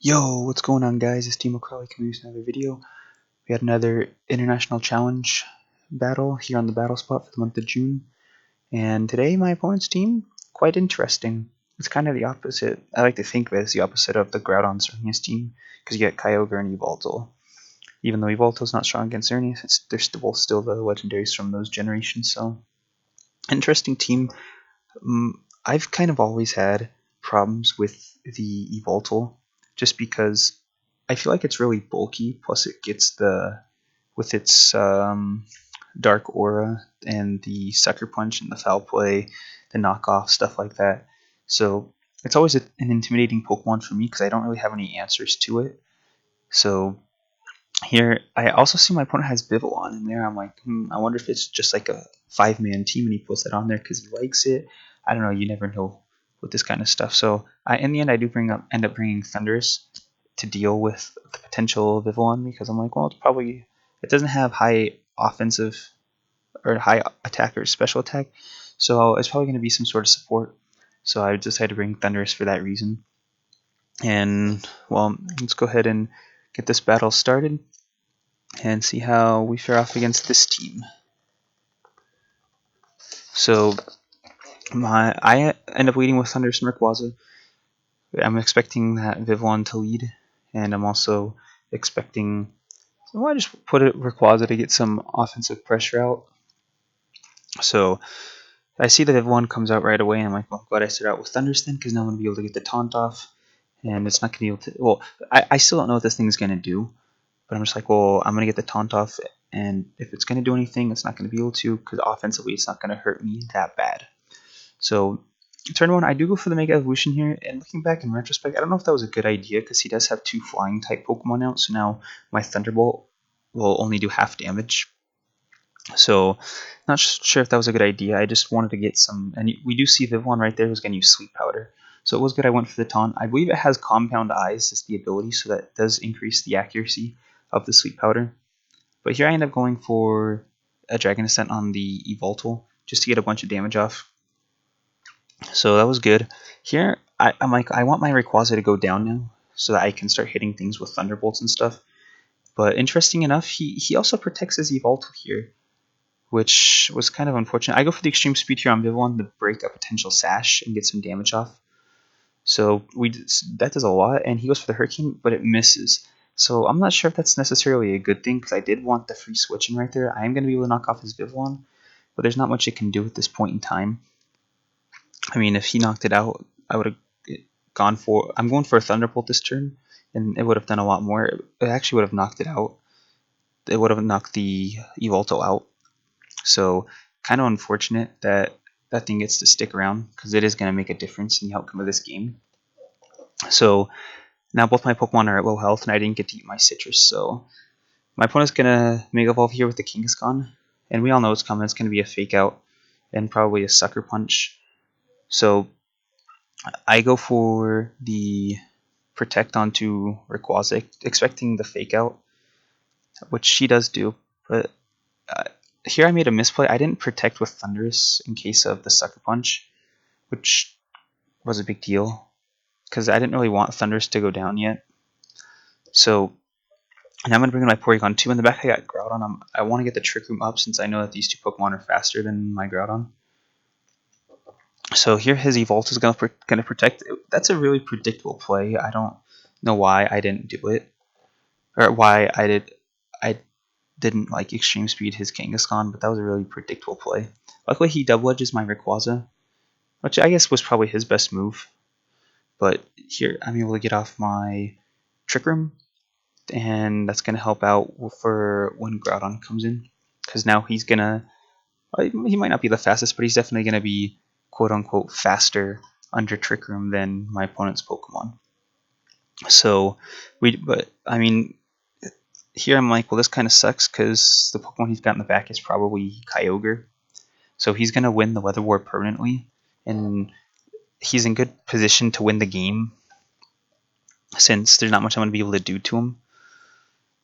Yo, what's going on, guys? It's Team O'Crowley coming with another video. We had another international challenge battle here on the battle spot for the month of June. And today, my opponent's team, quite interesting. It's kind of the opposite. I like to think of it as the opposite of the Groudon Xerneas team, because you get Kyogre and Yveltal. Even though Yveltal's not strong against Xerneas, they're still the legendaries from those generations, so interesting team. I've kind of always had problems with the Yveltal, just because I feel like it's really bulky. Plus, it gets with its dark aura and the sucker punch and the foul play, the knockoff stuff like that. So it's always an intimidating Pokemon for me because I don't really have any answers to it. So here, I also see my opponent has Vivillon in there. I'm like, I wonder if it's just like a 5-man team and he puts that on there because he likes it. I don't know. You never know with this kind of stuff. So in the end, I do end up bringing Thundurus to deal with the potential Vivillon because I'm like, well, it doesn't have high offensive or high attack or special attack, so it's probably going to be some sort of support. So I decided to bring Thundurus for that reason. And well, let's go ahead and get this battle started and see how we fare off against this team. So I end up leading with Thundurus and Rayquaza. I'm expecting that Vivillon to lead, and I'm also expecting. Well, I just put it Rayquaza to get some offensive pressure out. So I see that Vivillon comes out right away, and I'm like, well, I'm glad I started out with Thundurus then, because now I'm going to be able to get the taunt off, and it's not going to be able to. Well, I still don't know what this thing's going to do, but I'm just like, well, I'm going to get the taunt off, and if it's going to do anything, it's not going to be able to, because offensively, it's not going to hurt me that bad. So turn one, I do go for the Mega Evolution here, and looking back in retrospect, I don't know if that was a good idea, because he does have 2 flying type Pokemon out, so now my Thunderbolt will only do half damage. So not sure if that was a good idea. I just wanted to get some, and we do see Vivillon right there who's going to use Sleep Powder. So it was good I went for the taunt. I believe it has Compound Eyes as the ability, so that does increase the accuracy of the Sleep Powder. But here I end up going for a Dragon Ascent on the Yveltal, just to get a bunch of damage off. So that was good. Here, I'm like, I want my Rayquaza to go down now, so that I can start hitting things with Thunderbolts and stuff. But interesting enough, he also protects his Yveltal here, which was kind of unfortunate. I go for the extreme speed here on Vivillon to break a potential sash and get some damage off. So that does a lot, and he goes for the Hurricane, but it misses. So I'm not sure if that's necessarily a good thing, because I did want the free switching right there. I am going to be able to knock off his Vivillon, but there's not much it can do at this point in time. I mean, if he knocked it out, I would have gone for... I'm going for a Thunderbolt this turn, and it would have done a lot more. It actually would have knocked it out. It would have knocked the Yveltal out. So kind of unfortunate that that thing gets to stick around, because it is going to make a difference in the outcome of this game. So now both my Pokemon are at low health, and I didn't get to eat my citrus. So my opponent's going to Mega Evolve here with the Kangaskhan, and we all know it's coming. It's going to be a Fake Out and probably a Sucker Punch. So I go for the Protect onto Rayquaza, expecting the Fake Out, which she does do, but here I made a misplay. I didn't protect with Thundurus in case of the Sucker Punch, which was a big deal, because I didn't really want Thundurus to go down yet. So now I'm going to bring in my Porygon 2. In the back I got Groudon. I want to get the Trick Room up, since I know that these 2 Pokemon are faster than my Groudon. So here his Evolta is going to protect. That's a really predictable play. I don't know why I didn't do it, or why I didn't like extreme speed his Kangaskhan, but that was a really predictable play. Luckily he double edges my Rayquaza, which I guess was probably his best move. But here I'm able to get off my Trick Room, and that's going to help out for when Groudon comes in, because now he's going to... he might not be the fastest, but he's definitely going to be quote-unquote faster under Trick Room than my opponent's Pokemon. So, but I mean, here I'm like, well, this kind of sucks, because the Pokemon he's got in the back is probably Kyogre. So he's going to win the Weather War permanently, and he's in good position to win the game, since there's not much I'm going to be able to do to him.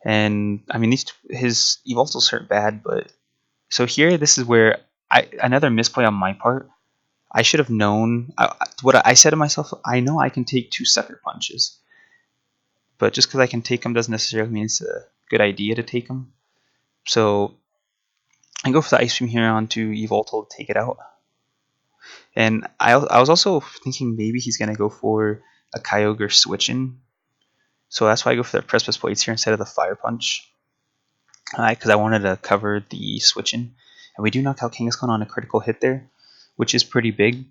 And I mean, his Evoltals hurt bad, but so here, this is where another misplay on my part. I should have known what I said to myself. I know I can take 2 Sucker Punches, but just because I can take him doesn't necessarily mean it's a good idea to take him. So I go for the Ice Beam here onto Yveltal to take it out. And I was also thinking maybe he's going to go for a Kyogre switch-in. So that's why I go for the Precipice Blades here instead of the Fire Punch. Because I wanted to cover the switch-in. And we do knock out Kangaskhan on a critical hit there, which is pretty big.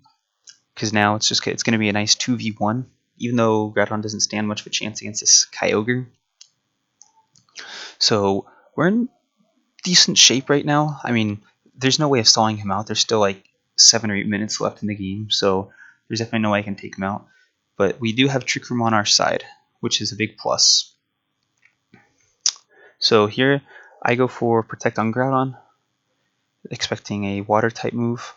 Because now it's going to be a nice 2v1. Even though Groudon doesn't stand much of a chance against this Kyogre. So we're in decent shape right now. I mean, there's no way of stalling him out. There's still like 7 or 8 minutes left in the game, so there's definitely no way I can take him out. But we do have Trick Room on our side, which is a big plus. So here I go for Protect on Groudon, expecting a Water type move,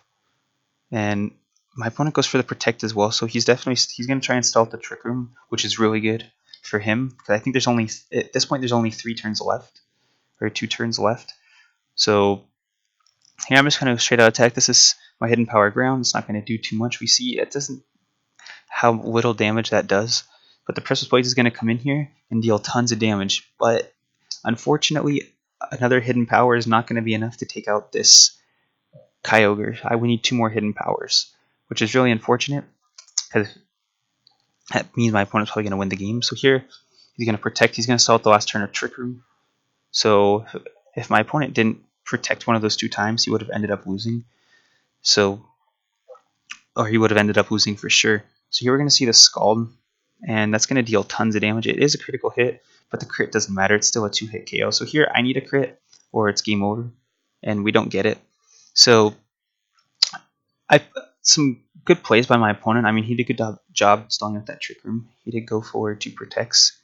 and my opponent goes for the Protect as well. So he's going to try and stall the Trick Room, which is really good for him because I think there's only at this point there's only 3 turns left or 2 turns left. So here I'm just going to straight out attack. This is my hidden power ground. It's not going to do too much. We see it doesn't how little damage that does. But the Precipice Blades is going to come in here and deal tons of damage. But unfortunately, another hidden power is not going to be enough to take out this Kyogre. We need 2 more hidden powers, which is really unfortunate because that means my opponent's probably going to win the game. So here he's going to protect. He's going to stall at the last turn of Trick Room. So if my opponent didn't protect one of those 2 times, he would have ended up losing. Or he would have ended up losing for sure. So here we're going to see the Scald, and that's going to deal tons of damage. It is a critical hit, but the crit doesn't matter. It's still a 2-hit KO. So here I need a crit, or it's game over, and we don't get it. So some good plays by my opponent. I mean, he did a good job stalling out that Trick Room. He did go for 2 protects.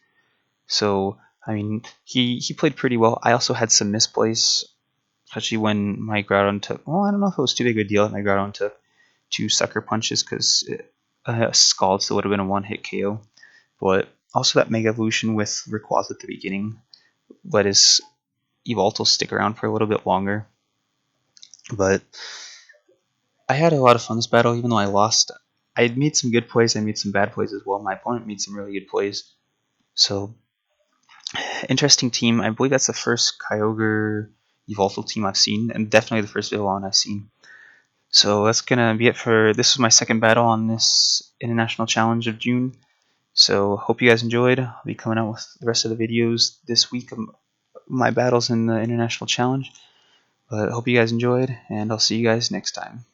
So, I mean, he played pretty well. I also had some misplays, especially when my Groudon took... Well, I don't know if it was too big a deal that my Groudon took 2 Sucker Punches because a Scald still would have been a 1-hit KO. But also that Mega Evolution with Rayquaza at the beginning let his Yveltal stick around for a little bit longer. But I had a lot of fun this battle, even though I lost. I made some good plays, I made some bad plays as well. My opponent made some really good plays. So, interesting team. I believe that's the first Kyogre Yveltal team I've seen, and definitely the first Vivillon I've seen. So that's gonna be it for this. Was my second battle on this International Challenge of June. So hope you guys enjoyed. I'll be coming out with the rest of the videos this week of my battles in the International Challenge. But hope you guys enjoyed, and I'll see you guys next time.